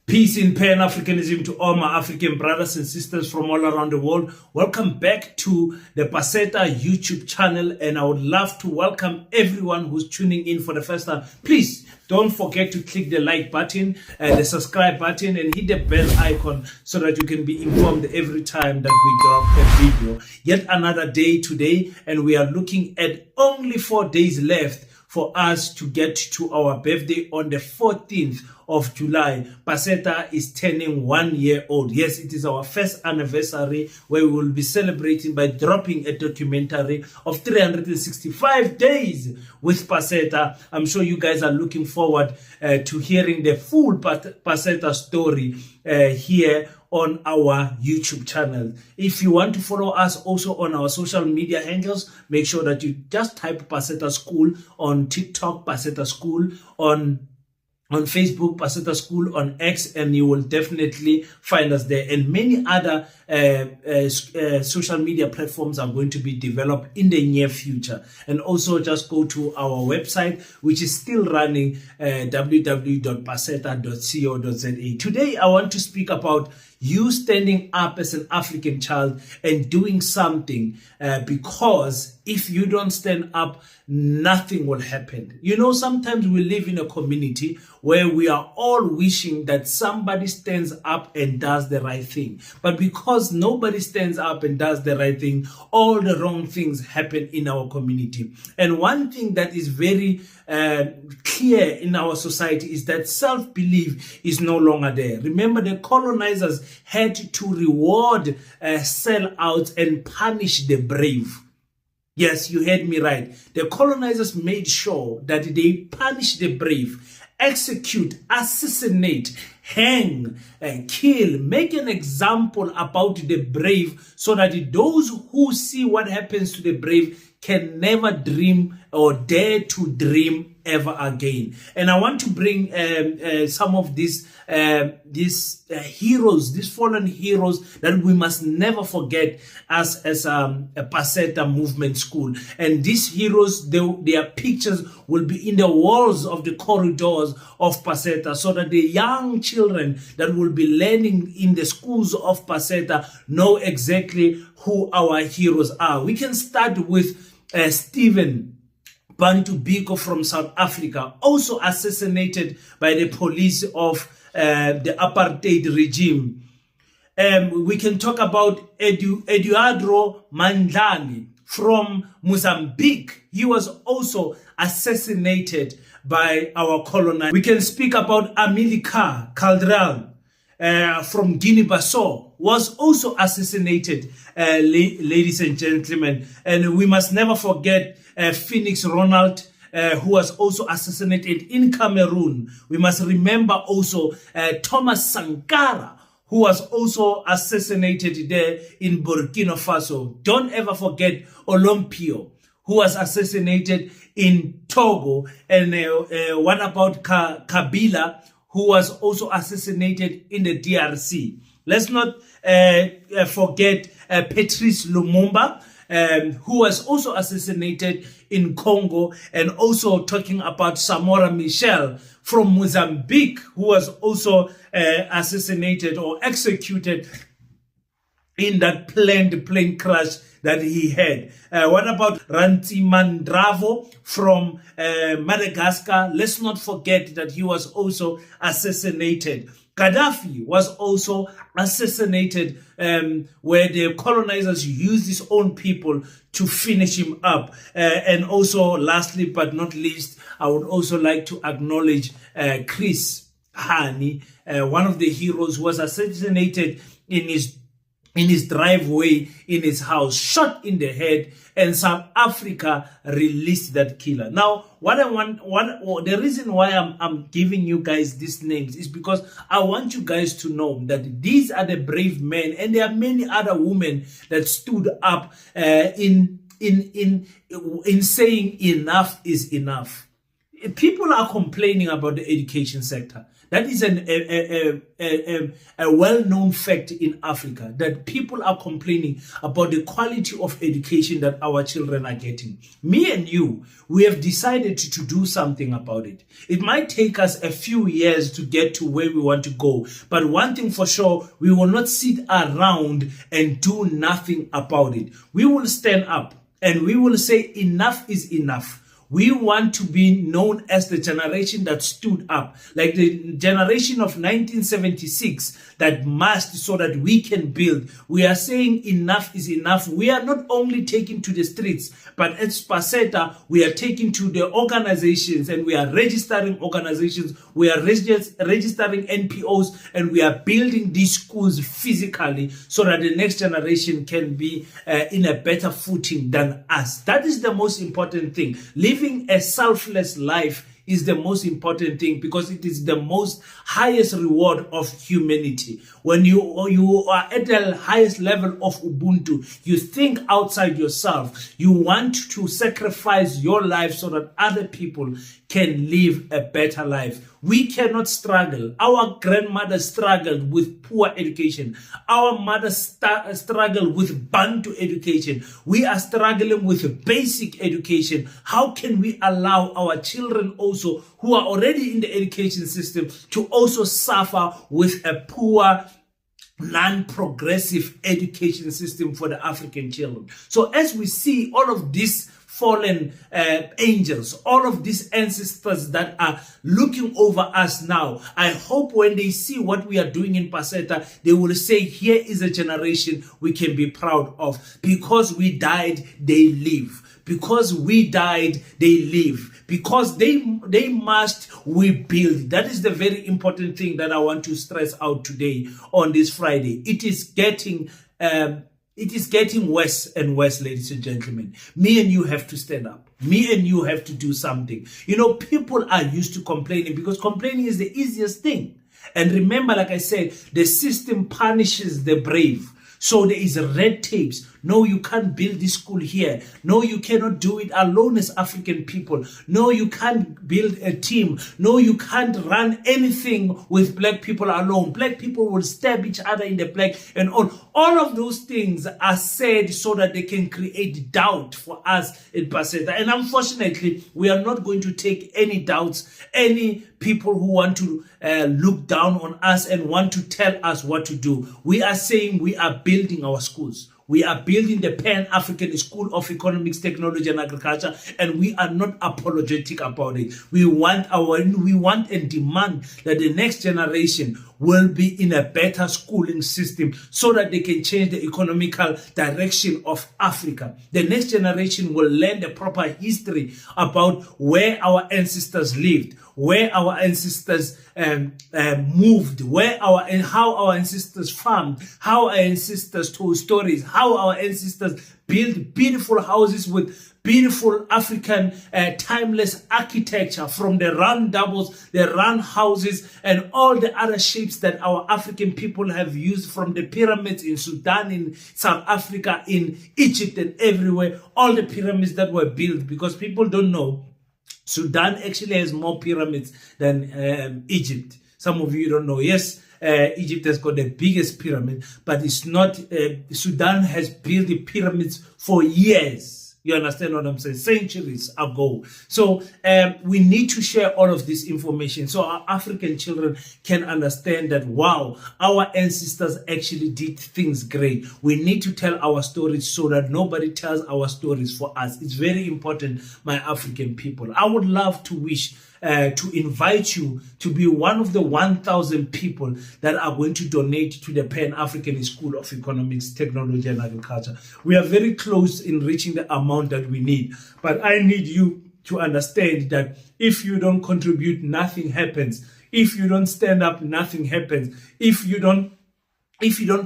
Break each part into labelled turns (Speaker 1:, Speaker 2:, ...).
Speaker 1: Peace in Pan-Africanism to all my African brothers and sisters from all around the world. Welcome back to the Paseta YouTube channel, and I would love to welcome everyone who's tuning in for the first time. Please don't forget to click the like button and the subscribe button and hit the bell icon so that you can be informed every time that we drop a video. Yet another day today, and we are looking at only 4 days left for us to get to our birthday on the 14th of July. Paseta is turning 1 year old. Yes, it is our first anniversary where we will be celebrating by dropping a documentary of 365 days with Paseta. I'm sure you guys are looking forward to hearing the full Paseta story here on our YouTube channel. If you want to follow us also on our social media handles, make sure that you just type Paseta School on TikTok, Paseta School on Facebook, Paseta School on X, and you will definitely find us there. And many other social media platforms are going to be developed in the near future. And also just go to our website, which is still running, www.paseta.co.za. Today, I want to speak about you standing up as an African child and doing something, because if you don't stand up, nothing will happen. You know, sometimes we live in a community where we are all wishing that somebody stands up and does the right thing. But because nobody stands up and does the right thing, all the wrong things happen in our community. And one thing that is very clear in our society is that self-belief is no longer there. Remember, the colonizers had to reward sellouts and punish the brave. Yes, you heard me right. The colonizers made sure that they punish the brave, execute, assassinate, hang, kill, make an example about the brave so that those who see what happens to the brave can never dream or dare to dream ever again. And I want to bring some of these heroes, these fallen heroes that we must never forget as a Paseta movement school. And these heroes, their pictures will be in the walls of the corridors of Paseta, so that the young children that will be learning in the schools of Paseta know exactly who our heroes are. We can start with Stephen Bantu Biko from South Africa, also assassinated by the police of the apartheid regime. We can talk about Eduardo Mandlane from Mozambique. He was also assassinated by our colonizers. We can speak about Amilcar Cabral from Guinea-Bissau, was also assassinated, ladies and gentlemen. And we must never forget Phoenix Ronald, who was also assassinated in Cameroon. We must remember also Thomas Sankara, who was also assassinated there in Burkina Faso. Don't ever forget Olympio, who was assassinated in Togo. And what about Kabila, who was also assassinated in the DRC? Let's not forget Patrice Lumumba, who was also assassinated in Congo, and also talking about Samora Machel from Mozambique, who was also assassinated or executed in that plane crash that he had. What about Rantsimandravo from Madagascar? Let's not forget that he was also assassinated. Gaddafi was also assassinated, where the colonizers used his own people to finish him up. And also, lastly but not least, I would also like to acknowledge Chris Hani, one of the heroes who was assassinated in his driveway in his house, shot in the head, and South Africa released that killer. Now, the reason why I'm giving you guys these names is because I want you guys to know that these are the brave men, and there are many other women that stood up in saying enough is enough. People are complaining about the education sector. That is a well-known fact in Africa, that people are complaining about the quality of education that our children are getting. Me and you, we have decided to do something about it. It might take us a few years to get to where we want to go, but one thing for sure, we will not sit around and do nothing about it. We will stand up and we will say enough is enough. We want to be known as the generation that stood up, like the generation of 1976 that marched so that we can build. We are saying enough is enough. We are not only taking to the streets, but at Paseta, we are taking to the organizations and we are registering organizations. We are registering NPOs, and we are building these schools physically so that the next generation can be in a better footing than us. That is the most important thing. Living a selfless life is the most important thing, because it is the most highest reward of humanity. When you are at the highest level of Ubuntu, you think outside yourself. You want to sacrifice your life so that other people can live a better life. We cannot struggle. Our grandmother struggled with poor education. Our mother struggled with Bantu education. We are struggling with basic education. How can we allow our children also, who are already in the education system, to also suffer with a poor, non-progressive education system for the African children? So as we see all of these fallen angels, all of these ancestors that are looking over us now, I hope when they see what we are doing in Paseta, they will say, here is a generation we can be proud of. Because we died, they live. Because we died, they live. Because they must, we build. That is the very important thing that I want to stress out today on this Friday. It is getting worse and worse, ladies and gentlemen. Me and you have to stand up. Me and you have to do something. You know, people are used to complaining because complaining is the easiest thing. And remember, like I said, the system punishes the brave. So there is red tapes. No, you can't build this school here. No, you cannot do it alone as African people. No, you can't build a team. No, you can't run anything with black people alone. Black people will stab each other in the back and all. All of those things are said so that they can create doubt for us in Paseta. And unfortunately, we are not going to take any doubts, any people who want to look down on us and want to tell us what to do. We are saying we are building our schools. We are building the Pan-African School of Economics, Technology and Agriculture, and we are not apologetic about it. We want and demand that the next generation will be in a better schooling system so that they can change the economical direction of Africa. The next generation will learn the proper history about where our ancestors lived, where our ancestors moved, and how our ancestors farmed, how our ancestors told stories, how our ancestors built beautiful houses with beautiful African timeless architecture, from the round doubles, the round houses, and all the other shapes that our African people have used, from the pyramids in Sudan, in South Africa, in Egypt, and everywhere. All the pyramids that were built, because people don't know, Sudan actually has more pyramids than Egypt. Some of you don't know. Yes, Egypt has got the biggest pyramid, but it's not. Sudan has built the pyramids for years. You understand what I'm saying? Centuries ago. So we need to share all of this information so our African children can understand that, wow, our ancestors actually did things great. We need to tell our stories so that nobody tells our stories for us. It's very important, my African people. I would love to to invite you to be one of the 1,000 people that are going to donate to the Pan-African School of Economics, Technology and Agriculture. We are very close in reaching the amount that we need, but I need you to understand that if you don't contribute, nothing happens. If you don't stand up, nothing happens. If you don't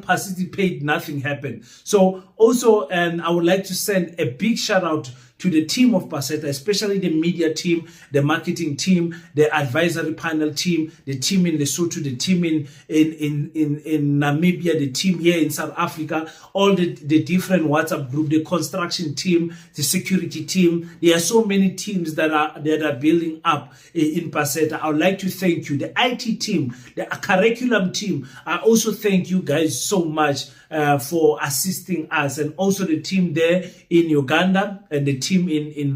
Speaker 1: participate, nothing happens. So also, I would like to send a big shout out to the team of Paseta, especially the media team, the marketing team, the advisory panel team, the team in Lesotho, the team in Namibia, the team here in South Africa, all the different WhatsApp group, the construction team, the security team. There are so many teams that are building up in Paseta. I would like to thank you. The IT team, the curriculum team, I also thank you guys so much for assisting us, and also the team there in Uganda, and the team in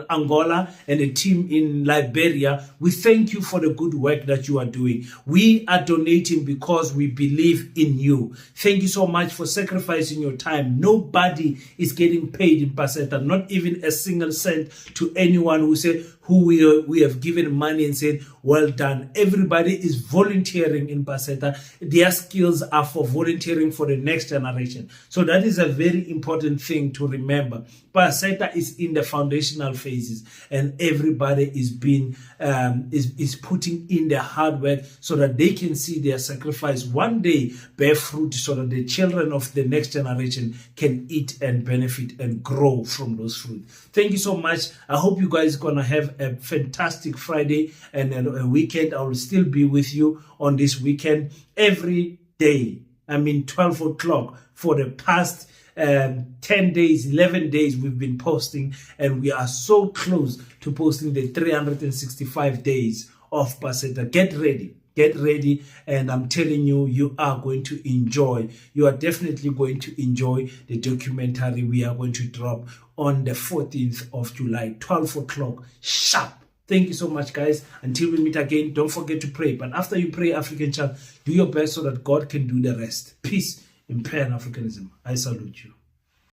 Speaker 1: Angola, and the team in Liberia. We thank you for the good work that you are doing. We are donating because we believe in you. Thank you so much for sacrificing your time. Nobody is getting paid in Paseta, not even a single cent to anyone who we have given money and said, well done. Everybody is volunteering in Paseta. Their skills are for volunteering for the next generation. So that is a very important thing to remember. Paseta is in the foundational phases, and everybody is being is putting in their hard work so that they can see their sacrifice one day bear fruit, so that the children of the next generation can eat and benefit and grow from those fruit. Thank you so much. I hope you guys are gonna have a fantastic Friday and a weekend. I will still be with you on this weekend every day. 12 o'clock for the past 10 days, 11 days we've been posting, and we are so close to posting the 365 days of Paseta. Get ready, and I'm telling you, you are going to enjoy. You are definitely going to enjoy the documentary we are going to drop on the 14th of July, 12 o'clock sharp. Thank you so much, guys. Until we meet again, don't forget to pray. But after you pray, African child, do your best so that God can do the rest. Peace in Pan-Africanism. I salute you.